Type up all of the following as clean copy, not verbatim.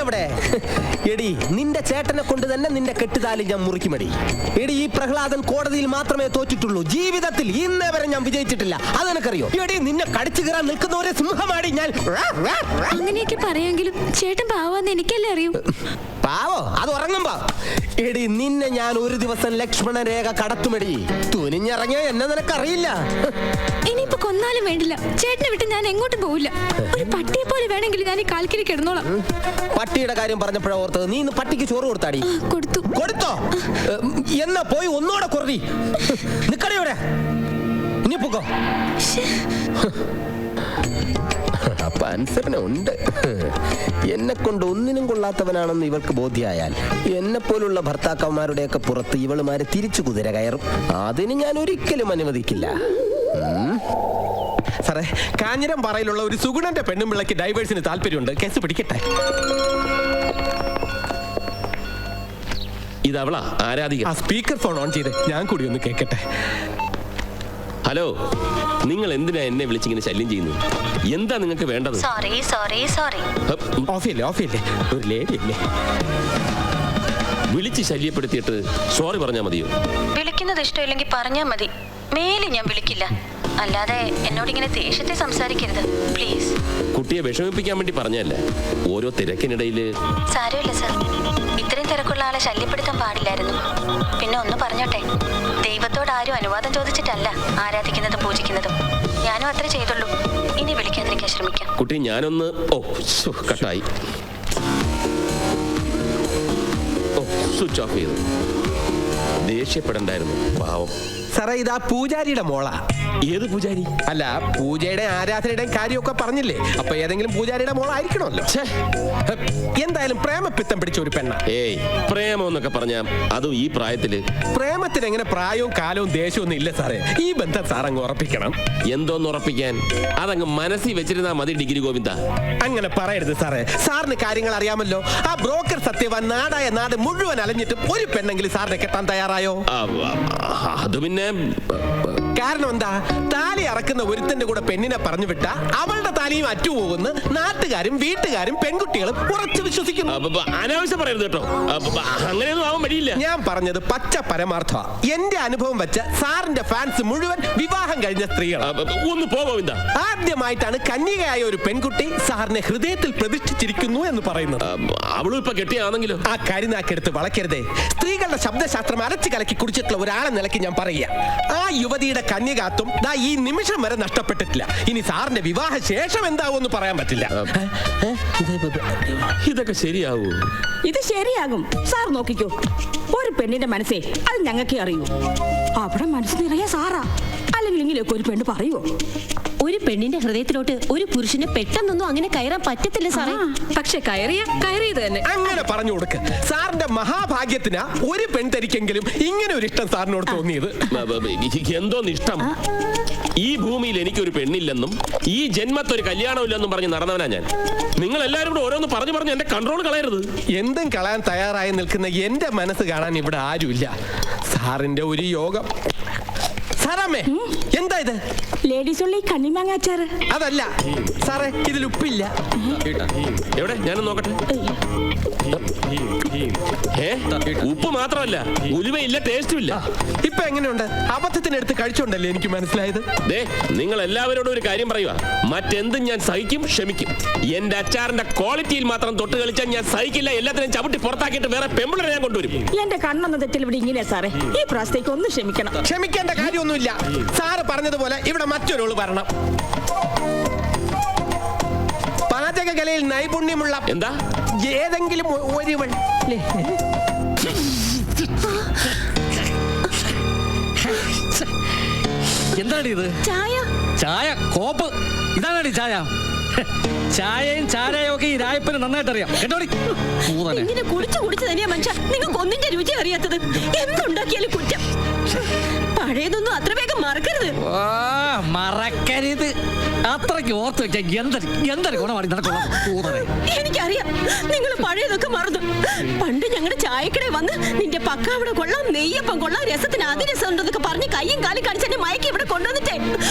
എവിടെ? എടി നിന്റെ ചേട്ടനെ കൊണ്ട് തന്നെ നിന്റെ കെട്ടുതാലി ഞാൻ മുറിക്കുമടി. എടി ഈ പ്രഹ്ലാദൻ കോടതിയിൽ മാത്രമേ തോറ്റിട്ടുള്ളൂ, ജീവിതത്തിൽ ഇന്നേ വരെ ഞാൻ വിജയിച്ചിട്ടില്ല. അതെനിക്കറിയോ? എടി നിന്നെ കടിച്ചു കയറാൻ നിൽക്കുന്നവരെ സിംഹമാടി ഞാൻ. അങ്ങനെയൊക്കെ പറയാമെങ്കിലും ചേട്ടൻ പാവാന്ന് എനിക്കല്ലേ അറിയൂ. പാവോ? അത് ഉറങ്ങുമ്പോ. എടി നിന്നെ ഞാൻ ഒരു ദിവസം ലക്ഷ്മണ രേഖ കടത്തുമടി. തുനിഞ്ഞിറങ്ങിയോ എന്നെ നിനക്കറിയില്ല. ഇനിയിപ്പോ കൊന്നാലും വേണ്ടില്ല, ചേട്ടനെ വിട്ട് ഞാൻ എങ്ങോട്ടും പോവില്ല. ഒരു പട്ടിയെ പോലെ വേണമെങ്കിൽ ഞാൻ ഈ കാൽക്കിൽ കിടന്നോളാം. പട്ടിയുടെ കാര്യം പറഞ്ഞപ്പോഴാ ഓർത്തത്. നീ ഇന്ന് പട്ടിക്ക് ചോറ് കൊടുത്താടി? കൊടുത്തു. കൊടുത്തോ? എന്നാ പോയി ഒന്നോടെ കുററി നിക്കടയോടെ. ഇനി പൊക്കോ. അപ്പൊ അനുസരണ എന്നെ കൊണ്ട് ഒന്നിനും കൊള്ളാത്തവനാണെന്ന് ഇവൾക്ക് ബോധ്യായാൽ എന്നെ പോലുള്ള ഭർത്താക്കന്മാരുടെയൊക്കെ പുറത്ത് ഇവളുമാരെ തിരിച്ചു കുതിര കയറും. അതിന് ഞാൻ ഒരിക്കലും അനുവദിക്കില്ല. സാറേ, കാഞ്ഞിരം പാറയിലുള്ള ഒരു സുഗുണന്റെ പെണ്ണുമ്പിള്ളക്ക് ഡൈവേഴ്സിന് താല്പര്യമുണ്ട്. കേസ് പിടിക്കട്ടെ. ഇതവളാ ആരാധിക. ആ സ്പീക്കർ ഫോൺ ഓൺ ചെയ്ത് ഞാൻ കൂടി ഒന്ന് കേൾക്കട്ടെ. ഹലോ, നിങ്ങൾ എന്തിനാ എന്നെ വിളിച്ചിങ്ങനെ ശല്യം ചെയ്യുന്നു? എന്താ നിങ്ങൾക്ക് വേണ്ടത്? Sorry sorry sorry. ഓഫിയല്ലേ ഒരു ലേഡി അല്ലേ? വിളിച്ച് ശല്യപ്പെടുത്തിയിട്ട് സോറി പറഞ്ഞാൽ മതിയോ? വിളിക്കുന്നത് ഇഷ്ടമില്ലെങ്കിൽ പറഞ്ഞാൽ മതി. മേലെ ഞാൻ വിളിക്കില്ല. അല്ലാതെ എന്നോടിങ്ങനെ ദേഷ്യത്തെ സംസാരിക്കരുത് പ്ലീസ്. കുട്ടിയെ വിഷമിപ്പിക്കാൻ വേണ്ടി പറഞ്ഞല്ല. ഓരോ തിരക്കിനിടയില്. സാരമില്ല സർ, ഇത്രയും തിരക്കുള്ള ആളെ ശല്യപ്പെടുത്താൻ പാടില്ലായിരുന്നു. പിന്നെ ഒന്ന് പറഞ്ഞോട്ടെ, ദൈവത്തോട് ആരും അനുവാദം ചോദിച്ചിട്ടല്ല ആരാധിക്കുന്നതും പൂജിക്കുന്നതും. ഞാനും അത്ര ചെയ്തുള്ളൂ. ഇനി വിളിക്കാതിരിക്കാൻ ശ്രമിക്കാം. കുട്ടി ഞാനൊന്ന് കട്ടായി. സ്വിച്ച് ഓഫ് ചെയ്തു. ദേഷ്യപ്പെടണ്ടായിരുന്നു, പാവം. സാറേ, ഇതാ പൂജാരിയുടെ മോളാ. ഏത് പൂജാരി? അല്ല, പൂജയുടെ ആരാധനയുടെയും കാര്യമൊക്കെ പറഞ്ഞില്ലേ, അപ്പൊ ഏതെങ്കിലും പൂജാരിയുടെ മോളായിരിക്കണമല്ലോ. എന്തായാലും പ്രേമപിത്തം പിടിച്ച ഒരു പെണ്ണ. ഏയ്, പ്രേമം എന്നൊക്കെ പറഞ്ഞ അതും ഈ പ്രായത്തില്. പ്രേമത്തിന് എങ്ങനെ പ്രായവും കാലവും ദേശവും ഒന്നും ഇല്ല സാറേ. ഈ ബന്ധം സാറങ്ങ് ഉറപ്പിക്കണം. എന്തോന്ന് ഉറപ്പിക്കാൻ? അതങ്ങ് മനസ്സിൽ വെച്ചിരുന്നാ മതി ഡിഗ്രി ഗോവിന്ദ. അങ്ങനെ പറയരുത് സാറേ. സാറിന് കാര്യങ്ങൾ അറിയാമല്ലോ. ആ ബ്രോക്കർ സത്യവാൻ നാടായ നാട് മുഴുവൻ അലഞ്ഞിട്ട് ഒരു പെണ്ണെങ്കിലും സാറിനെ കെട്ടാൻ തയ്യാറായോ? അത് പിന്നെ കാരണം എന്താ? താലി അറക്കുന്ന ഒരുത്തന്റെ കൂടെ പെണ്ണിനെ പറഞ്ഞു വിട്ട അവളുടെ താലിയും അറ്റുപോകുന്നു നാട്ടുകാരും വീട്ടുകാരും പെൺകുട്ടികളും ഉറച്ചു വിശ്വസിക്കുന്നു. അനാവശ്യം പറയരുത് കേട്ടോ. അങ്ങനെയൊന്നും ആവാൻ വഴിയില്ല. ഞാൻ പറഞ്ഞത് പച്ച പരമാർത്ഥ. എന്റെ അനുഭവം വെച്ച് സാറിന്റെ ഫാൻസ് മുഴുവൻ വിവാഹം കഴിഞ്ഞ സ്ത്രീകളാണ്. ഒന്ന് പോവിന്ദ. ആദ്യമായിട്ടാണ് കന്യകയായ ഒരു പെൺകുട്ടി സാറിനെ ഹൃദയത്തിൽ പ്രതിഷ്ഠിച്ചിരിക്കുന്നു എന്ന് പറയുന്നത്. അവളും ഇപ്പൊ കെട്ടിയാണെങ്കിലോ? ആ കരിനാക്കെടുത്ത് വളയ്ക്കരുതേ. സ്ത്രീകളുടെ ശബ്ദശാസ്ത്രം അരച്ചു കലക്കി കുടിച്ചിട്ടുള്ള ഒരാളെ നിലയ്ക്ക് ഞാൻ പറയുക. ആ യുവതിയുടെ കന്യകാത്വം ഈ നിമിഷം വരെ നഷ്ടപ്പെട്ടിട്ടില്ല. ഇനി സാറിന്റെ വിവാഹ ശേഷം എന്താവൂന്ന് പറയാൻ പറ്റില്ല. ഇതൊക്കെ ശരിയാവൂ? ഇത് ശരിയാകും. സാർ നോക്കിക്കോ. ഒരു പെണ്ണിന്റെ മനസ്സേ അത് ഞങ്ങൾക്കേ അറിയൂ. അവിടെ മനസ്സ് നിറയെ സാറാ. അല്ലെങ്കിൽ ഇങ്ങനെയൊക്കെ ഒരു പെണ്ണ് പറയുവോ? ഒരു പെണ്ണിന്റെ ഹൃദയത്തിലോട്ട് ഒരു പുരുഷന് പെട്ടെന്നൊന്നും അങ്ങനെ കയറാൻ പറ്റത്തില്ല സാറേ. പക്ഷെ കയറിയത് തന്നെ. അങ്ങനെ പറഞ്ഞു കൊടുക്ക്. സാറിന്റെ മഹാഭാഗ്യത്തിനാ ഒരു പെൺതരിക്കെങ്കിലും ഇങ്ങനെ ഒരു ഇഷ്ടം സാറിനോട് തോന്നിയത്. എന്തോന്ന് ഇഷ്ടം? ഈ ഭൂമിയിൽ എനിക്കൊരു പെണ്ണില്ലെന്നും ഈ ജന്മത്തൊരു കല്യാണമില്ലെന്നും പറഞ്ഞ് നടന്നവനാ ഞാൻ. നിങ്ങൾ എല്ലാവരും കൂടെ ഓരോന്ന് പറഞ്ഞു എന്റെ കൺട്രോൾ കളയരുത്. എന്തും കളയാൻ തയ്യാറായി നിൽക്കുന്ന എന്റെ മനസ്സ് കാണാൻ ഇവിടെ ആരുമില്ല. സാറിന്റെ ഒരു യോഗം. സാറാമ്മേ, എന്താ ഇത്? ലേഡീസ് ഉള്ള ഈ കണ്ണിമാങ്ങാച്ചാറ്. അതല്ല സാറേ, ഇതിൽ ഉപ്പില്ല. എവിടെ? ഞാനൊന്ന് നോക്കട്ടെ. ഉപ്പ് മാത്രമല്ല, ഉലുവയില്ല, ടേസ്റ്റും ഇല്ല. ഇപ്പൊ എങ്ങനെയുണ്ട്? അബദ്ധത്തിനെടുത്ത് കഴിച്ചോണ്ടല്ലേ എനിക്ക് മനസ്സിലായത്. നിങ്ങൾ എല്ലാവരോടും ഒരു കാര്യം പറയുക. മറ്റെന്തും ഞാൻ സഹിക്കും, ക്ഷമിക്കും. എന്റെ അച്ചാറിന്റെ ക്വാളിറ്റിയിൽ മാത്രം തൊട്ട് കളിച്ചാൽ ഞാൻ സഹിക്കില്ല. എല്ലാത്തിനും ചവിട്ടി പുറത്താക്കിയിട്ട് വേറെ പെമ്പിളരെ ഞാൻ കൊണ്ടുവരും. എന്റെ കണ്ണൊന്നും തെറ്റിൽ ഇവിടെ ഇങ്ങനെ സാറേ. ഈ പ്രാവശ്യത്തേക്ക് ഒന്ന് ക്ഷമിക്കണം. ക്ഷമിക്കേണ്ട കാര്യമൊന്നുമില്ല. സാറ് പറഞ്ഞതുപോലെ ഇവിടെ മറ്റൊരാള് വരണം. പാചകകലയിൽ നൈപുണ്യമുള്ള എന്താ ഏതെങ്കിലും ഒരുവൾ. എന്താണ് ഇത്? ചായ. ചായ കോപ്പ്. ഇതാണടി ചായ. ചായയും ചാരയും ഒക്കെ ഈ രായപ്പന് നന്നായിട്ട് അറിയാം. കേട്ടോടി. ഇങ്ങനെ കുടിച്ചു തന്നെയാ മനുഷ്യ നിങ്ങൾക്ക് ഒന്നിന്റെ രുചി അറിയാത്തത്. എന്തുണ്ടാക്കിയാലും കുറ്റം. പഴയതൊന്നും അത്ര വേഗം മറക്കരുത്. മറക്കരുത്. അത്രയ്ക്ക് ഓർത്ത് വെച്ചാൽ എന്തൊരു ഗുണമാണ് നിനക്കുള്ളത്. എനിക്കറിയാം നിങ്ങൾ പഴയത് പഴയതൊക്കെ മറന്നു. പണ്ട് ഞങ്ങളുടെ ചായക്കട വന്ന് നിന്റെ പക്കാവിടെ കൊള്ളാം, നെയ്യപ്പം കൊള്ളാം, രസത്തിന് അതിരസം ഉണ്ടെന്നൊക്കെ പറഞ്ഞ് കയ്യും കാലും കടിച്ച് എന്നെ മയക്കി ഇവിടെ കൊണ്ടുവന്നിട്ടേ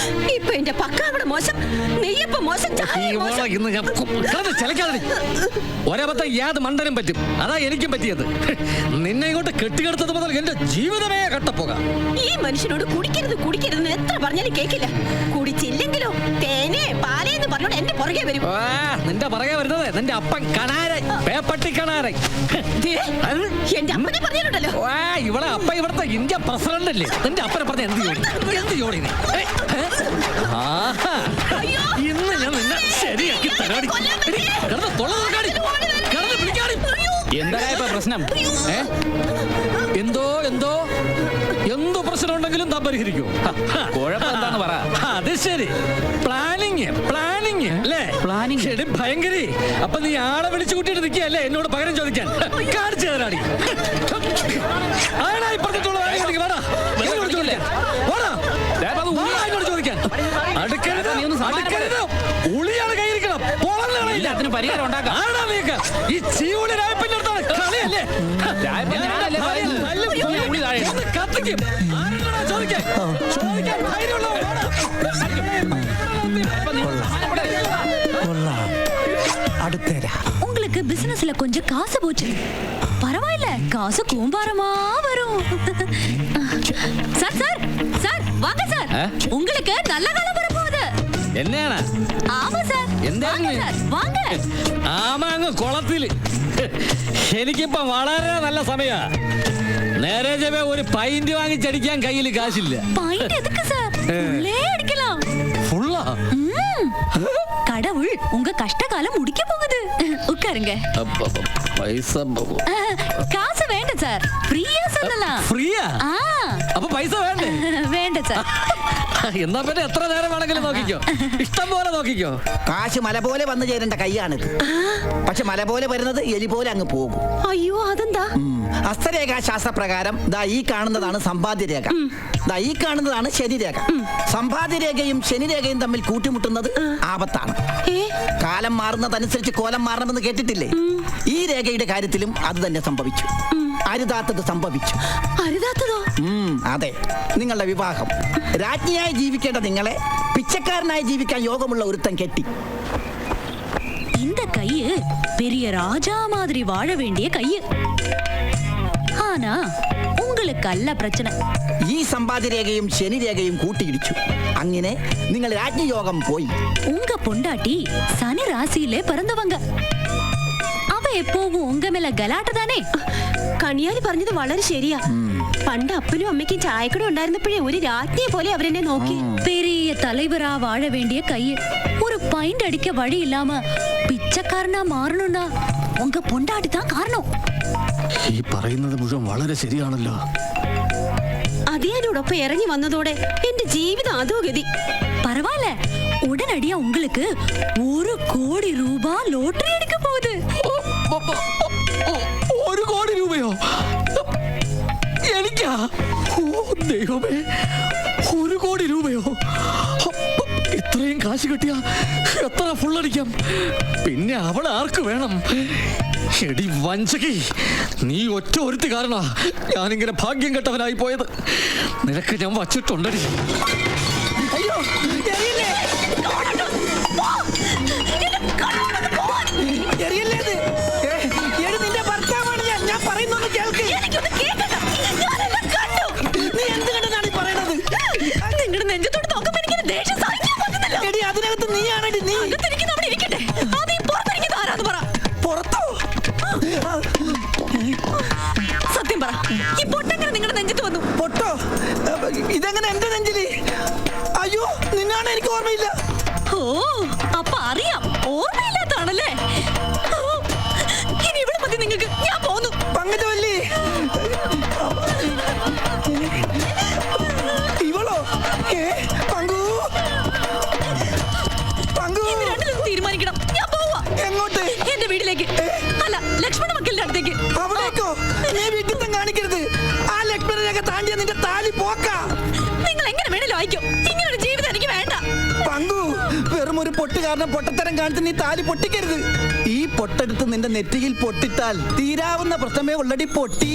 ഇപ്പൊ എന്റെ പക്കാവിടെ മോശം, നെയ്യപ്പം മോശം, ചായ മോശം. ഒരബദ്ധം യാത് മണ്ടനും പറ്റും. അതാ എനിക്കും പറ്റിയത്. നിന്നെ ഇങ്ങോട്ട് കെട്ടിയെടുത്തത് മുതൽ എന്റെ ജീവിതമേ കട്ടപ്പോക. ഈ മനുഷ്യനോട് കുടിക്കരുത് കുടിക്കരുതെന്ന് എത്ര പറഞ്ഞാലും കേക്കില്ല. കുടിച്ചില്ലെങ്കിലോ തേനെ പാലേന്ന് പറഞ്ഞോണ്ട് എന്റെ പുറകെ വരും. നിന്റെ പുറകെ വരുന്നത് നിന്റെ അപ്പൻ കണാരൻ, പേപ്പട്ടി കണാരൻ. എന്റെ അപ്പനെ പറഞ്ഞിട്ടുണ്ടല്ലോ. ഇവളെ അപ്പ ഇവിടുത്തെ ഇന്ത്യ പ്രസിഡന്റ് അല്ലേ? നിന്റെ അപ്പനെ പറഞ്ഞ എന്ത് ജോലി നീ? ഇന്ന് ഞാൻ നിന്നെ ശരിയാക്കി തരാടി. എന്താ പ്രശ്നം? എന്തോ പ്രശ്നം ഉണ്ടെങ്കിലും താൻ പരിഹരിക്കൂ. കുഴപ്പമെന്താന്ന് പറ. അത് ശരി, പ്ലാനിങ് അല്ലേ? പ്ലാനിങ് ശരി, ഭയങ്കരി. അപ്പൊ നീ ആളെ വിളിച്ചു കൂട്ടിയിട്ട് നിൽക്കുകയല്ലേ എന്നോട് പകരം ചോദിക്കാൻ? കാണിച്ചു തരാടി. ആണായി പറഞ്ഞിട്ടുള്ള ചോദിക്കാൻ ഉളിയാണ് കയ്യിരിക്കണം. അതിന് പരിഹാരം ഉണ്ടാക്കാം. ഈ ചീവുളി രായപ്പന്റെ അടുത്താണ് കളിയല്ലേ? കത്തിക്കും. ചോദിക്കാൻ உங்களுக்கு பிசினஸ்ல கொஞ்சம் காசு போச்சு. பரவாயில்ல, காசு கூம்பாரமா வரும். சார் சார் சார் வாங்க சார், உங்களுக்கு நல்ல காலம் வர போகுது. എന്നാണ്? ஆமா சார். എന്താണ്? வாங்க. ആമ അങ്ങ് കുളത്തില്. എനിക്കിപ്പോ വളരെ നല്ല സമയാ. നേരെ ചെവേ ഒരു പൈന്റ് വാങ്ങിച്ചടിക്കാൻ കയ്യിൽ കാശില്ല. பாயிண்ட் எதுக்கு சார்? உள்ளே அடிக்கலாம். ഫുള്ളാ? கடவுள் உங்க கஷ்ட காலம் முடிக்க போகுது. உட்காருங்க. പൈസ காசு வேண்டாம் சார், ஃப்ரீயா சொல்லலாம். ഫ്രീയാ? അപ്പൊ പൈസ വേണ്ടേ? வேண்டாம் சார். എന്നാ പിന്നെ എത്ര നേരം വേണമെങ്കിലും നോക്കിക്കോ, ഇഷ്ടം പോലെ നോക്കിക്കോ. കാശ് മല പോലെ വന്നു ചേരേണ്ട കൈയാണിത്. പക്ഷെ മല പോലെ വരുന്നത് എലി പോലെ അങ്ങ് പോകും. അയ്യോ, അതെന്താ? ഹസ്തരേഖാ ശാസ്ത്രപ്രകാരം ദാ ഈ കാണുന്നതാണ് സമ്പാദ്യരേഖ, ദാ ഈ കാണുന്നതാണ് ശനിരേഖ. സമ്പാദ്യരേഖയും ശനിരേഖയും തമ്മിൽ കൂട്ടിമുട്ടുന്നത് ആപത്താണ്. കാലം മാറുന്നതനുസരിച്ച് കോലം മാറണമെന്ന് കേട്ടിട്ടില്ലേ? ഈ രേഖയുടെ കാര്യത്തിലും അത് തന്നെ സംഭവിച്ചു. അരുതാത്തത് സംഭവിച്ചു. അരുതാത്തതോ? അതെ, നിങ്ങളുടെ വിവാഹം. രാജ്ഞിയായി ജീവിക്കേണ്ട നിങ്ങളെ പിച്ചക്കാരനായി ജീവിക്കാൻ യോഗമുള്ള ഒരുത്തൻ കെട്ടി. இந்த கையு பெரிய ராஜா மாதிரி வாழ வேண்டிய கையு. ஆனா உங்களுக்கு அல்ல பிரச்சனை. ഈ സമ്പാദ്യരേഖയും ശനിരേഖയും കൂട്ടിയിടിച്ചു. അങ്ങനെ നിങ്ങൾ രാജ്ഞിയോഗം പോയി. உங்க பொண்டாட்டி சனி ராசியிலே பிறந்தவங்க. அவ எப்பவும் உங்க மேல கலாட்ட தானே. കണിയാരി പറഞ്ഞത് വളരെ ശരിയാ. പണ്ട് അപ്പനും അമ്മയ്ക്കും ചായക്കട ഉണ്ടായിരുന്നപ്പോഴേ ഒരു രാജ്ഞിയെ പോലെ അവരെന്നെ നോക്കി. பெரிய தலைவரா வாழ வேண்டிய கையு ஒரு பைண்ட் அடிக்க வழி இல்லாம பிச்சைக்காரனா மாறணும்னா உங்க பொண்டாட்டி தான் காரணம். ഈ പറയുന്നത് മുഴുവൻ വളരെ ശരിയാണല്ലോ. അതിനോടൊപ്പം ഇറങ്ങി വന്നതോടെ എന്റെ ജീവിതം അധോഗതി. பரவாயில்ல, உடனடியா உங்களுக்கு 1 கோடி ரூபாய் ലോട്ടറി അടിക്ക പോகுது. 1 കോടി രൂപയോ? എനിക്കാ? ദൈവമേ, 1 കോടി രൂപയോ? ഇത്രയും കാശ് കിട്ടിയാ എത്ര ഫുള്ളടിക്കാം? പിന്നെ അവൾ ആർക്ക് വേണം? എടി വഞ്ചകി, നീ ഒറ്റ ഒരുത്തി കാരണാ ഞാനിങ്ങനെ ഭാഗ്യം കെട്ടവനായി പോയത്. നിനക്ക് ഞാൻ വച്ചിട്ടുണ്ടടി. അയ്യോ, നിന്റെ ഭർത്താവാണ് ഞാൻ പറയുന്നൊന്ന് കേൾക്ക്. നീ എന്ത് കണ്ടെന്നാണ് ഈ പറയണത്? നിങ്ങളുടെ നെഞ്ചത്തോട് നോക്കുമ്പോ എനിക്ക് ദേഷ്യം സഹിക്കാൻ പറ്റുന്നില്ല. എടി, അതിനകത്ത് നീയാണെടി. നീ അകത്തിരിക്കുന്ന അവിടെ ഇരിക്കട്ടെ. അത് ഈ പുറത്തിരിക്കുന്ന ആരാന്ന് പറ. പുറത്തോ? സത്യം പറ, ഈ പൊട്ടെങ്ങനെ നിങ്ങളുടെ നെഞ്ചത്ത് വന്നു? പൊട്ടോ? ഇതെങ്ങനെ എന്റെ നെഞ്ചില്? അയ്യോ, നിന്നാണ് എനിക്ക് ഓർമ്മയില്ല. ഓ, അപ്പൊ അറിയാം, ഓർമ്മയില്ലാത്താണല്ലേ? ഇനി ഇവിടെ മതി നിങ്ങൾക്ക്, ഞാൻ പോന്നു. പങ്കജവല്ലി, ഇവളോ? പങ്കു, പങ്കു, രണ്ടിലൊന്നും തീരുമാനിക്കണം. ഞാൻ പോവാ. എങ്ങോട്ട്? എന്റെ വീട്ടിലേക്ക്. അല്ല, ലക്ഷ്മണ മക്കളുടെ അടുത്തേക്ക്. അവിടേക്കോ? നീ വീട്ടിൽ കാണിക്കരുത്. ആ ലക്ഷ്മണനൊക്കെ താണ്ടിയ നിന്റെ താലി പോക്കാ. നിങ്ങൾ എങ്ങനെ വേണേലും വായിക്കോ. ഇങ്ങനൊരു ജീവിതം എനിക്ക് വേണ്ട. പങ്കു, വെറും ഒരു പൊട്ടുകാരി കാരണം പൊട്ടത്തരം കാണിച്ച് നീ താലി പൊട്ടിക്കരുത്. ഈ പൊട്ടെടുത്ത് നിന്റെ നെറ്റിയിൽ പൊട്ടിട്ടാൽ തീരാവുന്ന പ്രശ്നമേ ഉള്ളടി പൊട്ടി.